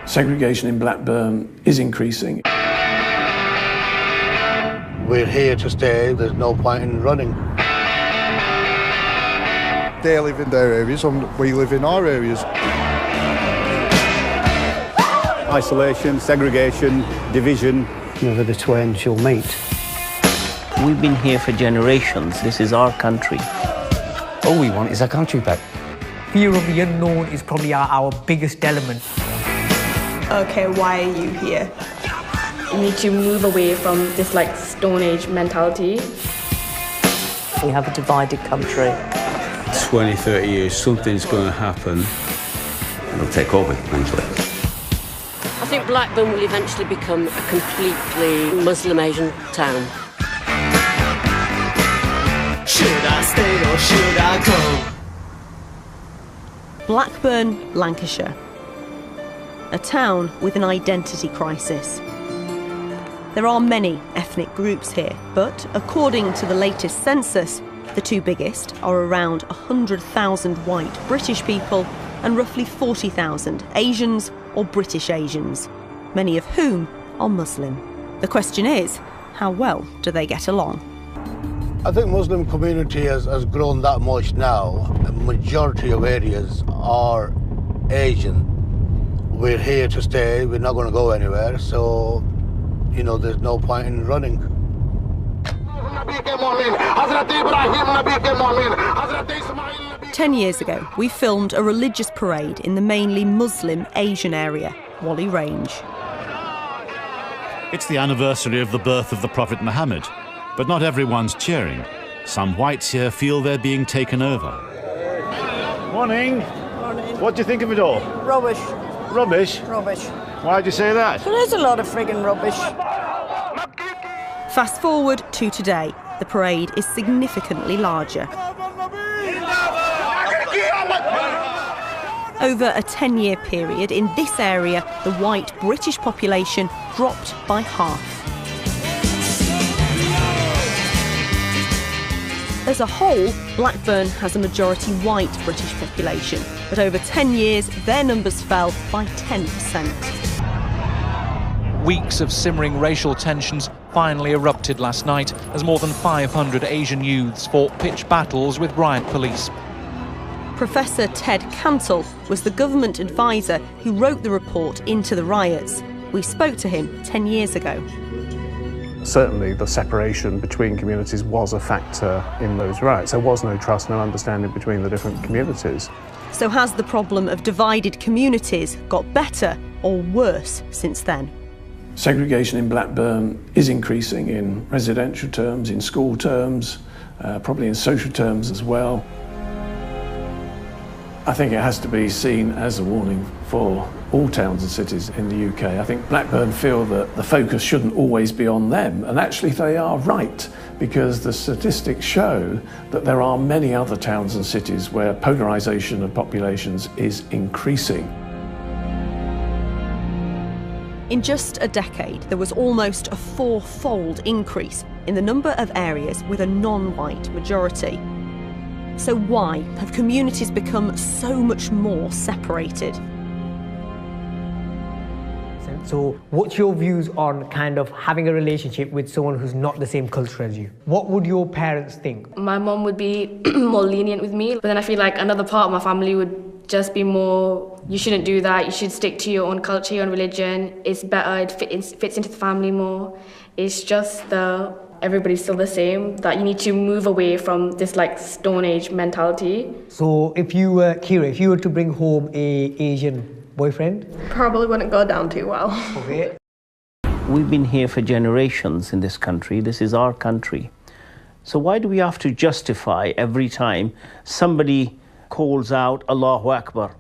Segregation in Blackburn is increasing. We're here to stay, there's no point in running. They live in their areas and we live in our areas. Isolation, segregation, division. Never the twain shall meet. We've been here for generations. This is our country. All we want is our country back. Fear of the unknown is probably our biggest element. Okay, why are you here? You need to move away from this Stone Age mentality. We have a divided country. 20, 30 years, something's going to happen. It'll take over eventually. I think Blackburn will eventually become a completely Muslim Asian town. Should I stay or should I go? Blackburn, Lancashire. A town with an identity crisis. There are many ethnic groups here, but according to the latest census, the two biggest are around 100,000 white British people and roughly 40,000 Asians or British Asians, many of whom are Muslim. The question is, how well do they get along? I think Muslim community has grown that much now. A majority of areas are Asian. We're here to stay, we're not going to go anywhere, so, there's no point in running. 10 years ago, we filmed a religious parade in the mainly Muslim Asian area, Whalley Range. It's the anniversary of the birth of the Prophet Muhammad, but not everyone's cheering. Some whites here feel they're being taken over. Morning. Morning. What do you think of it all? Rubbish. Rubbish? Rubbish. Why'd you say that? Well, there's a lot of friggin' rubbish. Fast forward to today, the parade is significantly larger. Over a 10-year period, in this area, the white British population dropped by half. As a whole, Blackburn has a majority white British population, but over 10 years, their numbers fell by 10%. Weeks of simmering racial tensions finally erupted last night as more than 500 Asian youths fought pitched battles with riot police. Professor Ted Cantle was the government advisor who wrote the report into the riots. We spoke to him 10 years ago. Certainly the separation between communities was a factor in those riots. There was no trust, no understanding between the different communities. So has the problem of divided communities got better or worse since then? Segregation in Blackburn is increasing in residential terms, in school terms, probably in social terms as well. I think it has to be seen as a warning for all towns and cities in the UK. I think Blackburn feel that the focus shouldn't always be on them, and actually they are right, because the statistics show that there are many other towns and cities where polarisation of populations is increasing. In just a decade, there was almost a four-fold increase in the number of areas with a non-white majority. So why have communities become so much more separated? So what's your views on kind of having a relationship with someone who's not the same culture as you? What would your parents think? My mum would be more lenient with me, but then I feel like another part of my family would just be more, you shouldn't do that, you should stick to your own culture, your own religion, it's better, it fits into the family more. It's just everybody's still the same, that you need to move away from this Stone Age mentality. So if you were, Kira, if you were to bring home an Asian boyfriend? Probably wouldn't go down too well. Okay. We've been here for generations in this country. This is our country. So why do we have to justify every time somebody calls out Allahu Akbar?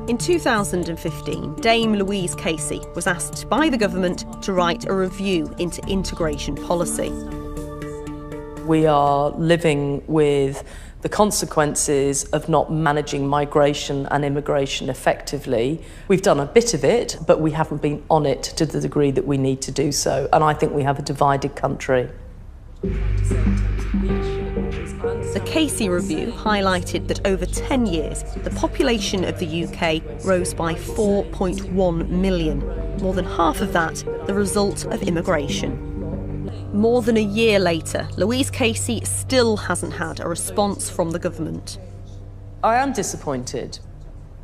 In 2015, Dame Louise Casey was asked by the government to write a review into integration policy. We are living with the consequences of not managing migration and immigration effectively. We've done a bit of it, but we haven't been on it to the degree that we need to do so. And I think we have a divided country. The Casey Review highlighted that over 10 years, the population of the UK rose by 4.1 million, more than half of that the result of immigration. More than a year later, Louise Casey still hasn't had a response from the government. I am disappointed,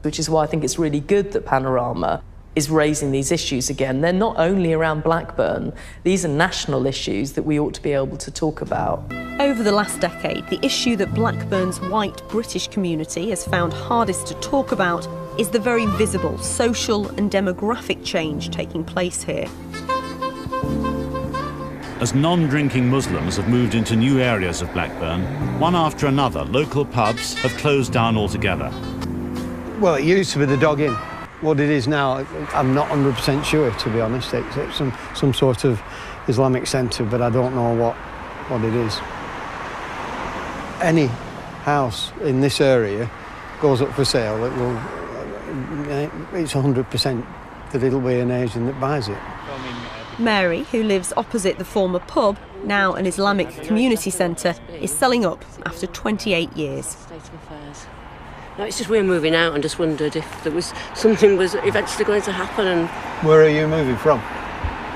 which is why I think it's really good that Panorama is raising these issues again. They're not only around Blackburn, these are national issues that we ought to be able to talk about. Over the last decade, the issue that Blackburn's white British community has found hardest to talk about is the very visible social and demographic change taking place here. As non-drinking Muslims have moved into new areas of Blackburn, one after another, local pubs have closed down altogether. Well, it used to be the Dog Inn. What it is now, I'm not 100% sure, to be honest. It's some sort of Islamic centre, but I don't know what it is. Any house in this area goes up for sale, it's 100% that it'll be an Asian that buys it. Mary, who lives opposite the former pub, now an Islamic community centre, is selling up after 28 years. No, it's just we're moving out and just wondered if there was something was eventually going to happen. And Where are you moving from?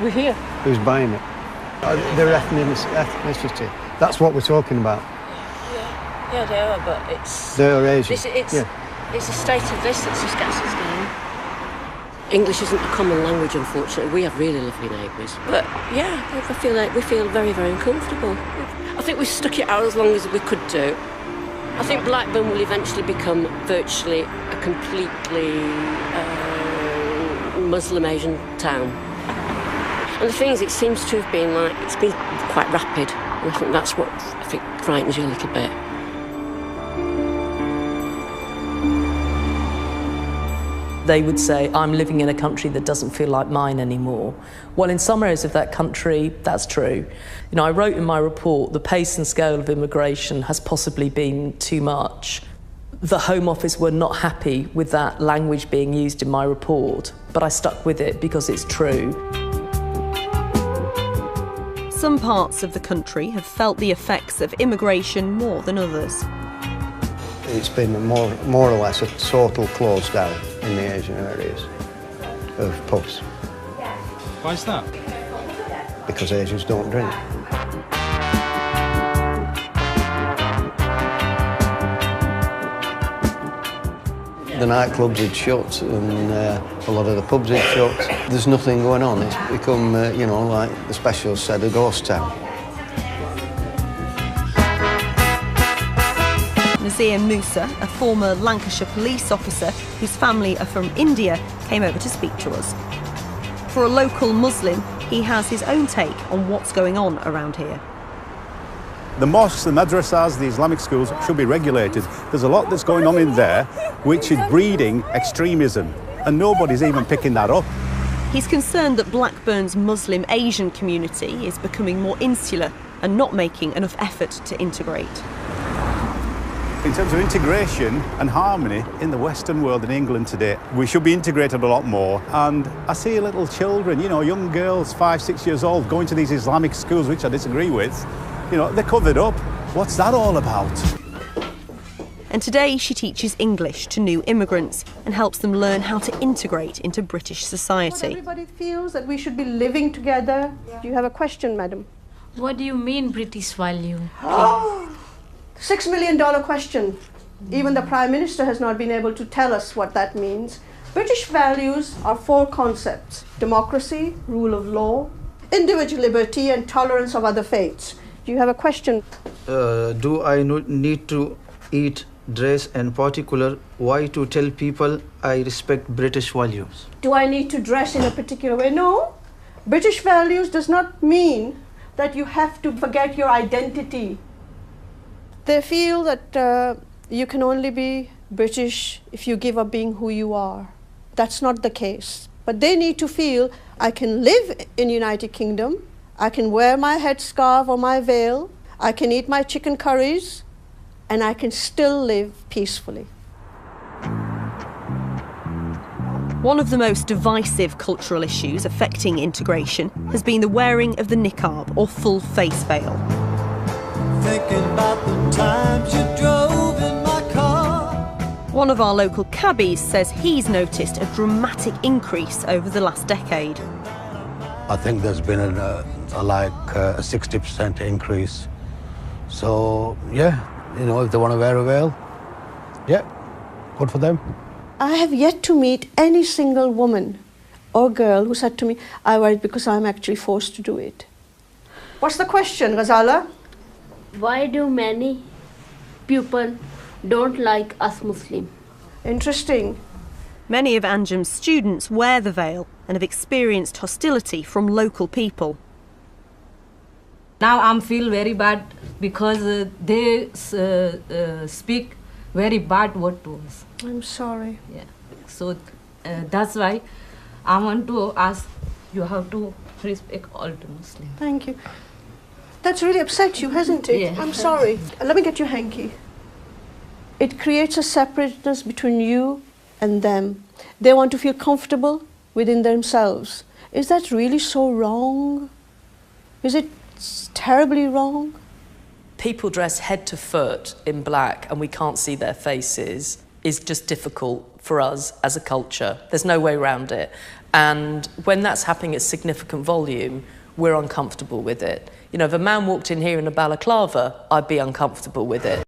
we're here. Who's buying it? Their ethnicity. That's what we're talking about. Yeah, they are, but it's... They're Asian. It's the state of this that just gets us down. English isn't a common language, unfortunately. We have really lovely neighbours. But, yeah, I feel like we feel very, very uncomfortable. I think we stuck it out as long as we could do. I think Blackburn will eventually become virtually a completely Muslim Asian town. And the thing is, it seems to have been like, it's been quite rapid. And I think that's what I think frightens you a little bit. They would say, I'm living in a country that doesn't feel like mine anymore. Well, in some areas of that country, that's true. You know, I wrote in my report, the pace and scale of immigration has possibly been too much. The Home Office were not happy with that language being used in my report, but I stuck with it because it's true. Some parts of the country have felt the effects of immigration more than others. It's been more or less a total close down in the Asian areas of pubs. Why is that? Because Asians don't drink. The nightclubs had shut and a lot of the pubs had shut. There's nothing going on. It's become, you know, like the specialists said, a ghost town. Nazir Musa, a former Lancashire police officer whose family are from India, came over to speak to us. For a local Muslim, he has his own take on what's going on around here. The mosques, the madrasas, the Islamic schools should be regulated. There's a lot that's going on in there which is breeding extremism, and nobody's even picking that up. He's concerned that Blackburn's Muslim Asian community is becoming more insular and not making enough effort to integrate. In terms of integration and harmony in the Western world in England today, we should be integrated a lot more. And I see little children, you know, young girls, 5, 6 years old, going to these Islamic schools, which I disagree with. You know, they're covered up. What's that all about? And today she teaches English to new immigrants and helps them learn how to integrate into British society. Everybody feels that we should be living together. Do you have a question, madam? What do you mean British value? $6 million question. Even the Prime Minister has not been able to tell us what that means. British values are 4 concepts: democracy, rule of law, individual liberty, and tolerance of other faiths. Do you have a question? Do I need to eat, dress, and particular why to tell people I respect British values? Do I need to dress in a particular way? No. British values does not mean that you have to forget your identity. They feel that you can only be British if you give up being who you are. That's not the case. But they need to feel, I can live in United Kingdom, I can wear my headscarf or my veil, I can eat my chicken curries, and I can still live peacefully. One of the most divisive cultural issues affecting integration has been the wearing of the niqab, or full face veil. Thinking about the times you drove in my car. One of our local cabbies says he's noticed a dramatic increase over the last decade. I think there's been a 60% increase. So, yeah, you know, if they want to wear a veil, yeah, good for them. I have yet to meet any single woman or girl who said to me, I wear it because I'm actually forced to do it. What's the question, Ghazala? Why do many people don't like us Muslim? Interesting. Many of Anjum's students wear the veil and have experienced hostility from local people. Now I feel very bad because they speak very bad word to us. I'm sorry. Yeah. So that's why I want to ask you how to respect all the Muslims. Thank you. That's really upset you, hasn't it? Yeah. I'm sorry. Let me get your hanky. It creates a separateness between you and them. They want to feel comfortable within themselves. Is that really so wrong? Is it terribly wrong? People dressed head to foot in black and we can't see their faces is just difficult for us as a culture. There's no way around it. And when that's happening at significant volume, we're uncomfortable with it. You know, if a man walked in here in a balaclava, I'd be uncomfortable with it.